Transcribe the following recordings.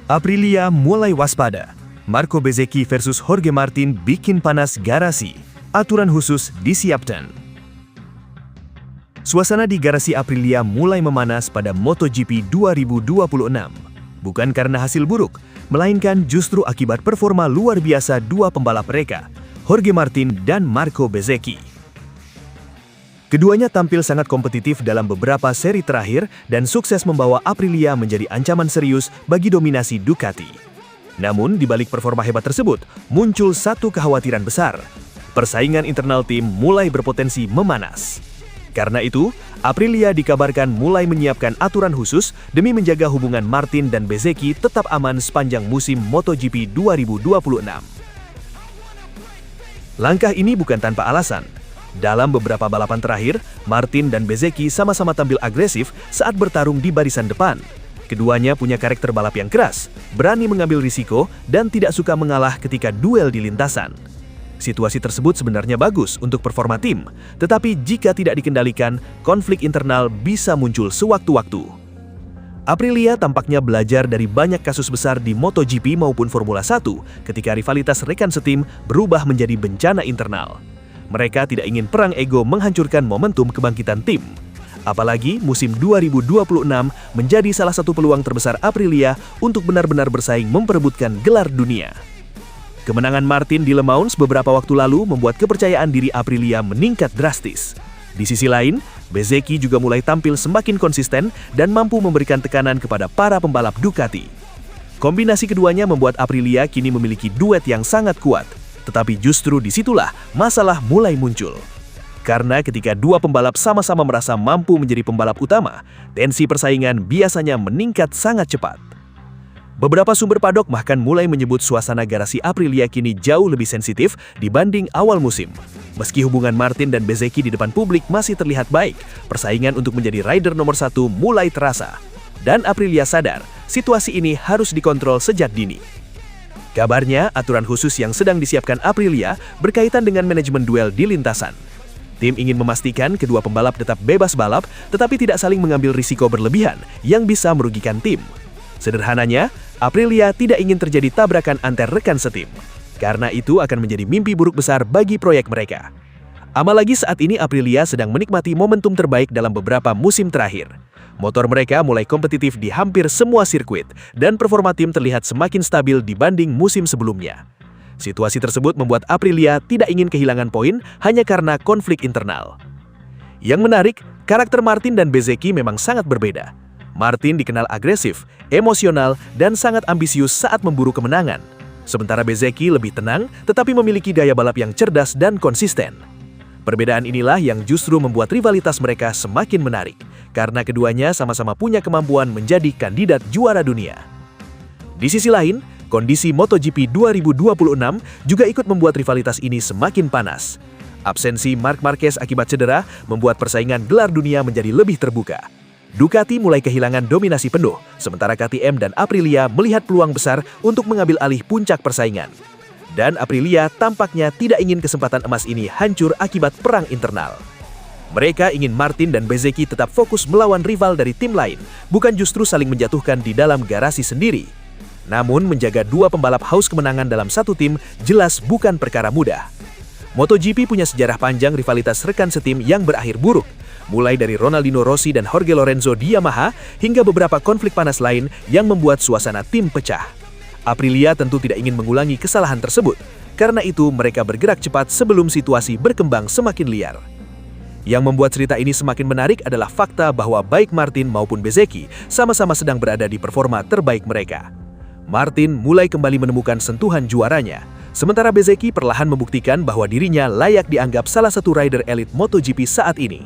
Aprilia mulai waspada. Marco Bezzecchi versus Jorge Martin bikin panas garasi. Aturan khusus disiapkan. Suasana di garasi Aprilia mulai memanas pada MotoGP 2026. Bukan karena hasil buruk, melainkan justru akibat performa luar biasa dua pembalap mereka, Jorge Martin dan Marco Bezzecchi. Keduanya tampil sangat kompetitif dalam beberapa seri terakhir dan sukses membawa Aprilia menjadi ancaman serius bagi dominasi Ducati. Namun, di balik performa hebat tersebut, muncul satu kekhawatiran besar. Persaingan internal tim mulai berpotensi memanas. Karena itu, Aprilia dikabarkan mulai menyiapkan aturan khusus demi menjaga hubungan Martin dan Bezzecchi tetap aman sepanjang musim MotoGP 2026. Langkah ini bukan tanpa alasan. Dalam beberapa balapan terakhir, Martin dan Bezzecchi sama-sama tampil agresif saat bertarung di barisan depan. Keduanya punya karakter balap yang keras, berani mengambil risiko, dan tidak suka mengalah ketika duel di lintasan. Situasi tersebut sebenarnya bagus untuk performa tim, tetapi jika tidak dikendalikan, konflik internal bisa muncul sewaktu-waktu. Aprilia tampaknya belajar dari banyak kasus besar di MotoGP maupun Formula 1 ketika rivalitas rekan setim berubah menjadi bencana internal. Mereka tidak ingin perang ego menghancurkan momentum kebangkitan tim. Apalagi musim 2026 menjadi salah satu peluang terbesar Aprilia untuk benar-benar bersaing memperebutkan gelar dunia. Kemenangan Martin di Le Mans beberapa waktu lalu membuat kepercayaan diri Aprilia meningkat drastis. Di sisi lain, Bezzecchi juga mulai tampil semakin konsisten dan mampu memberikan tekanan kepada para pembalap Ducati. Kombinasi keduanya membuat Aprilia kini memiliki duet yang sangat kuat. Tetapi justru disitulah masalah mulai muncul. Karena ketika dua pembalap sama-sama merasa mampu menjadi pembalap utama, tensi persaingan biasanya meningkat sangat cepat. Beberapa sumber paddock bahkan mulai menyebut suasana garasi Aprilia kini jauh lebih sensitif dibanding awal musim. Meski hubungan Martin dan Bezzecchi di depan publik masih terlihat baik, persaingan untuk menjadi rider nomor satu mulai terasa. Dan Aprilia sadar, situasi ini harus dikontrol sejak dini. Kabarnya, aturan khusus yang sedang disiapkan Aprilia berkaitan dengan manajemen duel di lintasan. Tim ingin memastikan kedua pembalap tetap bebas balap, tetapi tidak saling mengambil risiko berlebihan yang bisa merugikan tim. Sederhananya, Aprilia tidak ingin terjadi tabrakan antar rekan setim. Karena itu akan menjadi mimpi buruk besar bagi proyek mereka. Apalagi saat ini Aprilia sedang menikmati momentum terbaik dalam beberapa musim terakhir. Motor mereka mulai kompetitif di hampir semua sirkuit, dan performa tim terlihat semakin stabil dibanding musim sebelumnya. Situasi tersebut membuat Aprilia tidak ingin kehilangan poin hanya karena konflik internal. Yang menarik, karakter Martin dan Bezzecchi memang sangat berbeda. Martin dikenal agresif, emosional, dan sangat ambisius saat memburu kemenangan. Sementara Bezzecchi lebih tenang, tetapi memiliki gaya balap yang cerdas dan konsisten. Perbedaan inilah yang justru membuat rivalitas mereka semakin menarik, karena keduanya sama-sama punya kemampuan menjadi kandidat juara dunia. Di sisi lain, kondisi MotoGP 2026 juga ikut membuat rivalitas ini semakin panas. Absensi Marc Marquez akibat cedera membuat persaingan gelar dunia menjadi lebih terbuka. Ducati mulai kehilangan dominasi penuh, sementara KTM dan Aprilia melihat peluang besar untuk mengambil alih puncak persaingan. Dan Aprilia tampaknya tidak ingin kesempatan emas ini hancur akibat perang internal. Mereka ingin Martin dan Bezzecchi tetap fokus melawan rival dari tim lain, bukan justru saling menjatuhkan di dalam garasi sendiri. Namun menjaga dua pembalap haus kemenangan dalam satu tim jelas bukan perkara mudah. MotoGP punya sejarah panjang rivalitas rekan setim yang berakhir buruk, mulai dari Ronaldinho Rossi dan Jorge Lorenzo di Yamaha hingga beberapa konflik panas lain yang membuat suasana tim pecah. Aprilia tentu tidak ingin mengulangi kesalahan tersebut, karena itu mereka bergerak cepat sebelum situasi berkembang semakin liar. Yang membuat cerita ini semakin menarik adalah fakta bahwa baik Martin maupun Bezzecchi sama-sama sedang berada di performa terbaik mereka. Martin mulai kembali menemukan sentuhan juaranya, sementara Bezzecchi perlahan membuktikan bahwa dirinya layak dianggap salah satu rider elit MotoGP saat ini.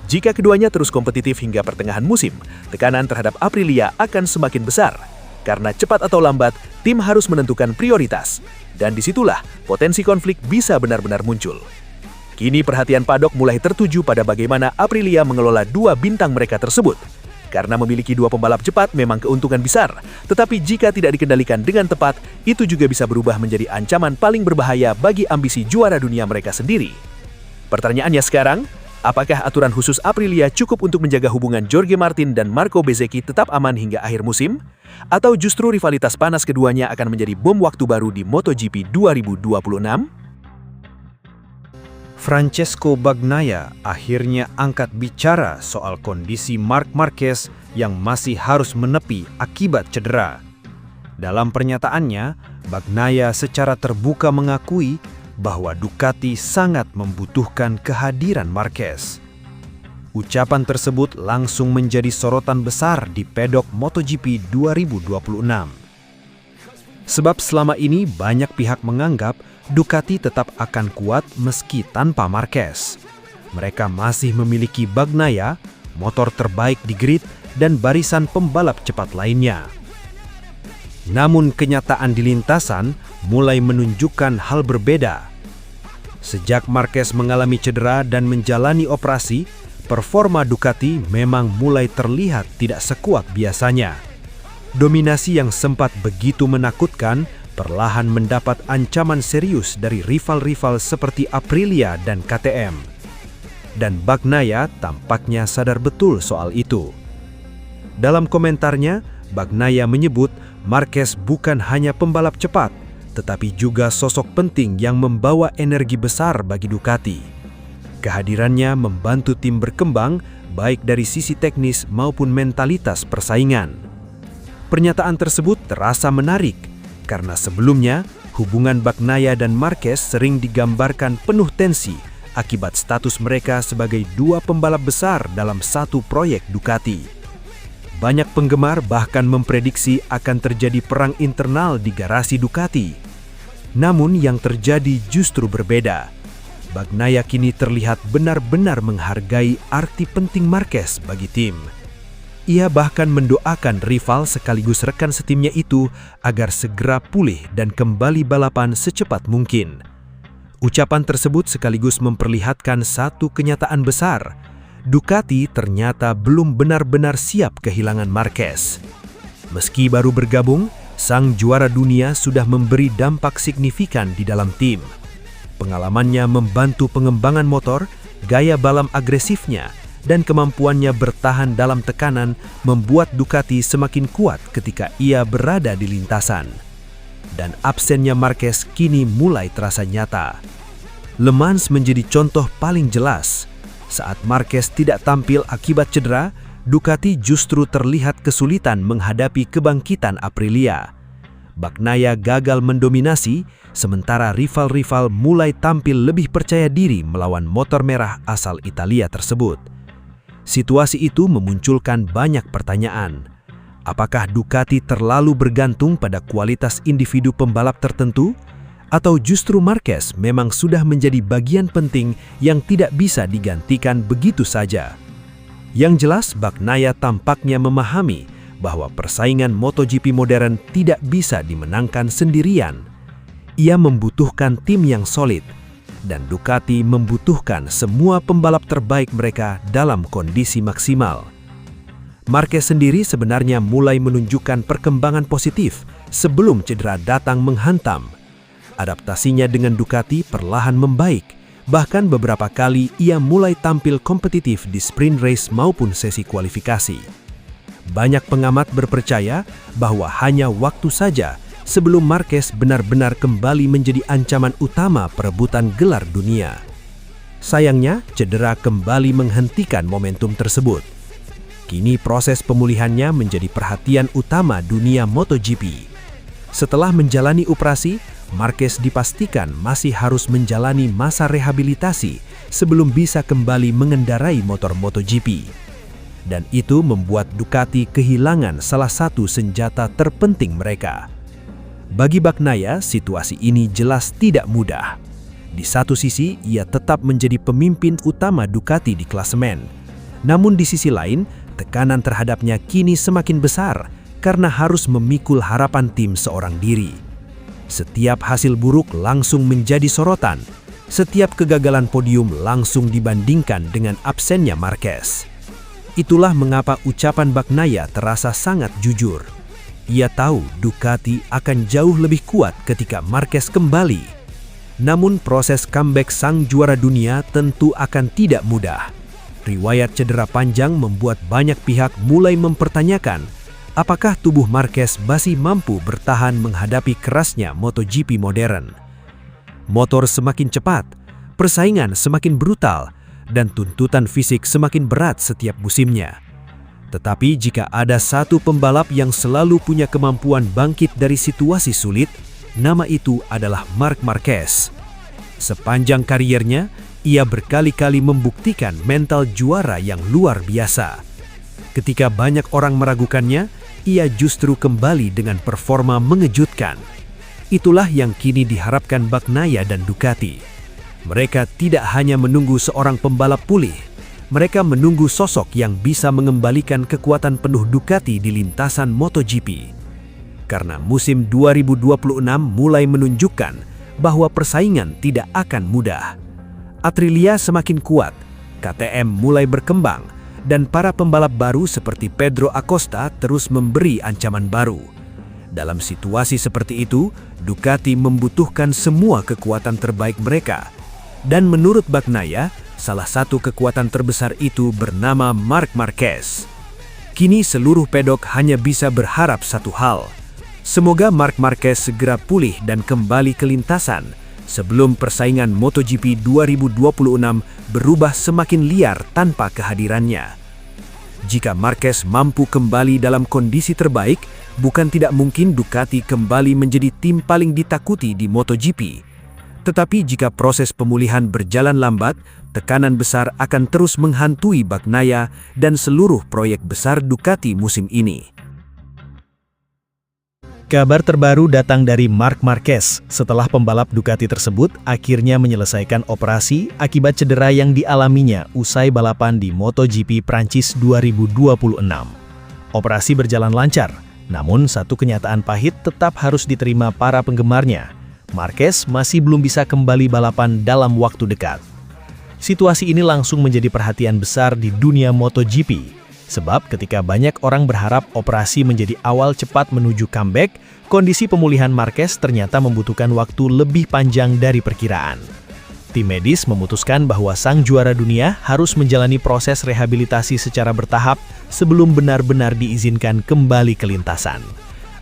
Jika keduanya terus kompetitif hingga pertengahan musim, tekanan terhadap Aprilia akan semakin besar. Karena cepat atau lambat, tim harus menentukan prioritas. Dan disitulah potensi konflik bisa benar-benar muncul. Kini perhatian paddock mulai tertuju pada bagaimana Aprilia mengelola dua bintang mereka tersebut. Karena memiliki dua pembalap cepat memang keuntungan besar, tetapi jika tidak dikendalikan dengan tepat, itu juga bisa berubah menjadi ancaman paling berbahaya bagi ambisi juara dunia mereka sendiri. Pertanyaannya sekarang, apakah aturan khusus Aprilia cukup untuk menjaga hubungan Jorge Martin dan Marco Bezzecchi tetap aman hingga akhir musim? Atau justru rivalitas panas keduanya akan menjadi bom waktu baru di MotoGP 2026? Francesco Bagnaia akhirnya angkat bicara soal kondisi Marc Marquez yang masih harus menepi akibat cedera. Dalam pernyataannya, Bagnaia secara terbuka mengakui bahwa Ducati sangat membutuhkan kehadiran Marquez. Ucapan tersebut langsung menjadi sorotan besar di pedok MotoGP 2026. Sebab selama ini banyak pihak menganggap Ducati tetap akan kuat meski tanpa Marquez. Mereka masih memiliki Bagnaia, motor terbaik di grid, dan barisan pembalap cepat lainnya. Namun kenyataan di lintasan mulai menunjukkan hal berbeda. Sejak Marquez mengalami cedera dan menjalani operasi, performa Ducati memang mulai terlihat tidak sekuat biasanya. Dominasi yang sempat begitu menakutkan perlahan mendapat ancaman serius dari rival-rival seperti Aprilia dan KTM. Dan Bagnaia tampaknya sadar betul soal itu. Dalam komentarnya, Bagnaia menyebut Marquez bukan hanya pembalap cepat, tetapi juga sosok penting yang membawa energi besar bagi Ducati. Kehadirannya membantu tim berkembang baik dari sisi teknis maupun mentalitas persaingan. Pernyataan tersebut terasa menarik, karena sebelumnya hubungan Bagnaia dan Marquez sering digambarkan penuh tensi akibat status mereka sebagai dua pembalap besar dalam satu proyek Ducati. Banyak penggemar bahkan memprediksi akan terjadi perang internal di garasi Ducati. Namun yang terjadi justru berbeda. Bagnaia kini terlihat benar-benar menghargai arti penting Marquez bagi tim. Ia bahkan mendoakan rival sekaligus rekan setimnya itu agar segera pulih dan kembali balapan secepat mungkin. Ucapan tersebut sekaligus memperlihatkan satu kenyataan besar. Ducati ternyata belum benar-benar siap kehilangan Marquez. Meski baru bergabung, sang juara dunia sudah memberi dampak signifikan di dalam tim. Pengalamannya membantu pengembangan motor, gaya balap agresifnya, dan kemampuannya bertahan dalam tekanan membuat Ducati semakin kuat ketika ia berada di lintasan. Dan absennya Marquez kini mulai terasa nyata. Le Mans menjadi contoh paling jelas. Saat Marquez tidak tampil akibat cedera, Ducati justru terlihat kesulitan menghadapi kebangkitan Aprilia. Bagnaia gagal mendominasi, sementara rival-rival mulai tampil lebih percaya diri melawan motor merah asal Italia tersebut. Situasi itu memunculkan banyak pertanyaan. Apakah Ducati terlalu bergantung pada kualitas individu pembalap tertentu? Atau justru Marquez memang sudah menjadi bagian penting yang tidak bisa digantikan begitu saja? Yang jelas, Bagnaia tampaknya memahami bahwa persaingan MotoGP modern tidak bisa dimenangkan sendirian. Ia membutuhkan tim yang solid, dan Ducati membutuhkan semua pembalap terbaik mereka dalam kondisi maksimal. Marquez sendiri sebenarnya mulai menunjukkan perkembangan positif sebelum cedera datang menghantam. Adaptasinya dengan Ducati perlahan membaik, bahkan beberapa kali ia mulai tampil kompetitif di sprint race maupun sesi kualifikasi. Banyak pengamat berpercaya bahwa hanya waktu saja sebelum Marquez benar-benar kembali menjadi ancaman utama perebutan gelar dunia. Sayangnya, cedera kembali menghentikan momentum tersebut. Kini proses pemulihannya menjadi perhatian utama dunia MotoGP. Setelah menjalani operasi, Marquez dipastikan masih harus menjalani masa rehabilitasi sebelum bisa kembali mengendarai motor MotoGP. Dan itu membuat Ducati kehilangan salah satu senjata terpenting mereka. Bagi Bagnaia, situasi ini jelas tidak mudah. Di satu sisi, ia tetap menjadi pemimpin utama Ducati di klasemen. Namun di sisi lain, tekanan terhadapnya kini semakin besar karena harus memikul harapan tim seorang diri. Setiap hasil buruk langsung menjadi sorotan. Setiap kegagalan podium langsung dibandingkan dengan absennya Marquez. Itulah mengapa ucapan Bagnaia terasa sangat jujur. Ia tahu Ducati akan jauh lebih kuat ketika Marquez kembali. Namun proses comeback sang juara dunia tentu akan tidak mudah. Riwayat cedera panjang membuat banyak pihak mulai mempertanyakan Apakah tubuh Marquez masih mampu bertahan menghadapi kerasnya MotoGP modern? Motor semakin cepat, persaingan semakin brutal, dan tuntutan fisik semakin berat setiap musimnya. Tetapi jika ada satu pembalap yang selalu punya kemampuan bangkit dari situasi sulit, nama itu adalah Marc Marquez. Sepanjang kariernya, ia berkali-kali membuktikan mental juara yang luar biasa. Ketika banyak orang meragukannya, ia justru kembali dengan performa mengejutkan. Itulah yang kini diharapkan Bagnaia dan Ducati. Mereka tidak hanya menunggu seorang pembalap pulih, mereka menunggu sosok yang bisa mengembalikan kekuatan penuh Ducati di lintasan MotoGP. Karena musim 2026 mulai menunjukkan bahwa persaingan tidak akan mudah. Aprilia semakin kuat, KTM mulai berkembang, dan para pembalap baru seperti Pedro Acosta terus memberi ancaman baru. Dalam situasi seperti itu, Ducati membutuhkan semua kekuatan terbaik mereka. Dan menurut Bagnaia, salah satu kekuatan terbesar itu bernama Marc Marquez. Kini seluruh pedok hanya bisa berharap satu hal. Semoga Marc Marquez segera pulih dan kembali ke lintasan sebelum persaingan MotoGP 2026 berubah semakin liar tanpa kehadirannya. Jika Marquez mampu kembali dalam kondisi terbaik, bukan tidak mungkin Ducati kembali menjadi tim paling ditakuti di MotoGP. Tetapi jika proses pemulihan berjalan lambat, tekanan besar akan terus menghantui Bagnaia dan seluruh proyek besar Ducati musim ini. Kabar terbaru datang dari Marc Marquez setelah pembalap Ducati tersebut akhirnya menyelesaikan operasi akibat cedera yang dialaminya usai balapan di MotoGP Prancis 2026. Operasi berjalan lancar, namun satu kenyataan pahit tetap harus diterima para penggemarnya. Marquez masih belum bisa kembali balapan dalam waktu dekat. Situasi ini langsung menjadi perhatian besar di dunia MotoGP. Sebab ketika banyak orang berharap operasi menjadi awal cepat menuju comeback, kondisi pemulihan Marquez ternyata membutuhkan waktu lebih panjang dari perkiraan. Tim medis memutuskan bahwa sang juara dunia harus menjalani proses rehabilitasi secara bertahap sebelum benar-benar diizinkan kembali ke lintasan.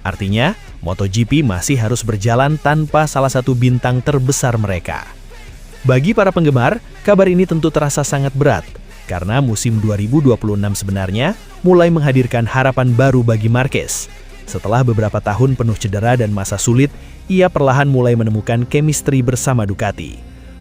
Artinya, MotoGP masih harus berjalan tanpa salah satu bintang terbesar mereka. Bagi para penggemar, kabar ini tentu terasa sangat berat. Karena musim 2026 sebenarnya mulai menghadirkan harapan baru bagi Marquez. Setelah beberapa tahun penuh cedera dan masa sulit, ia perlahan mulai menemukan chemistry bersama Ducati.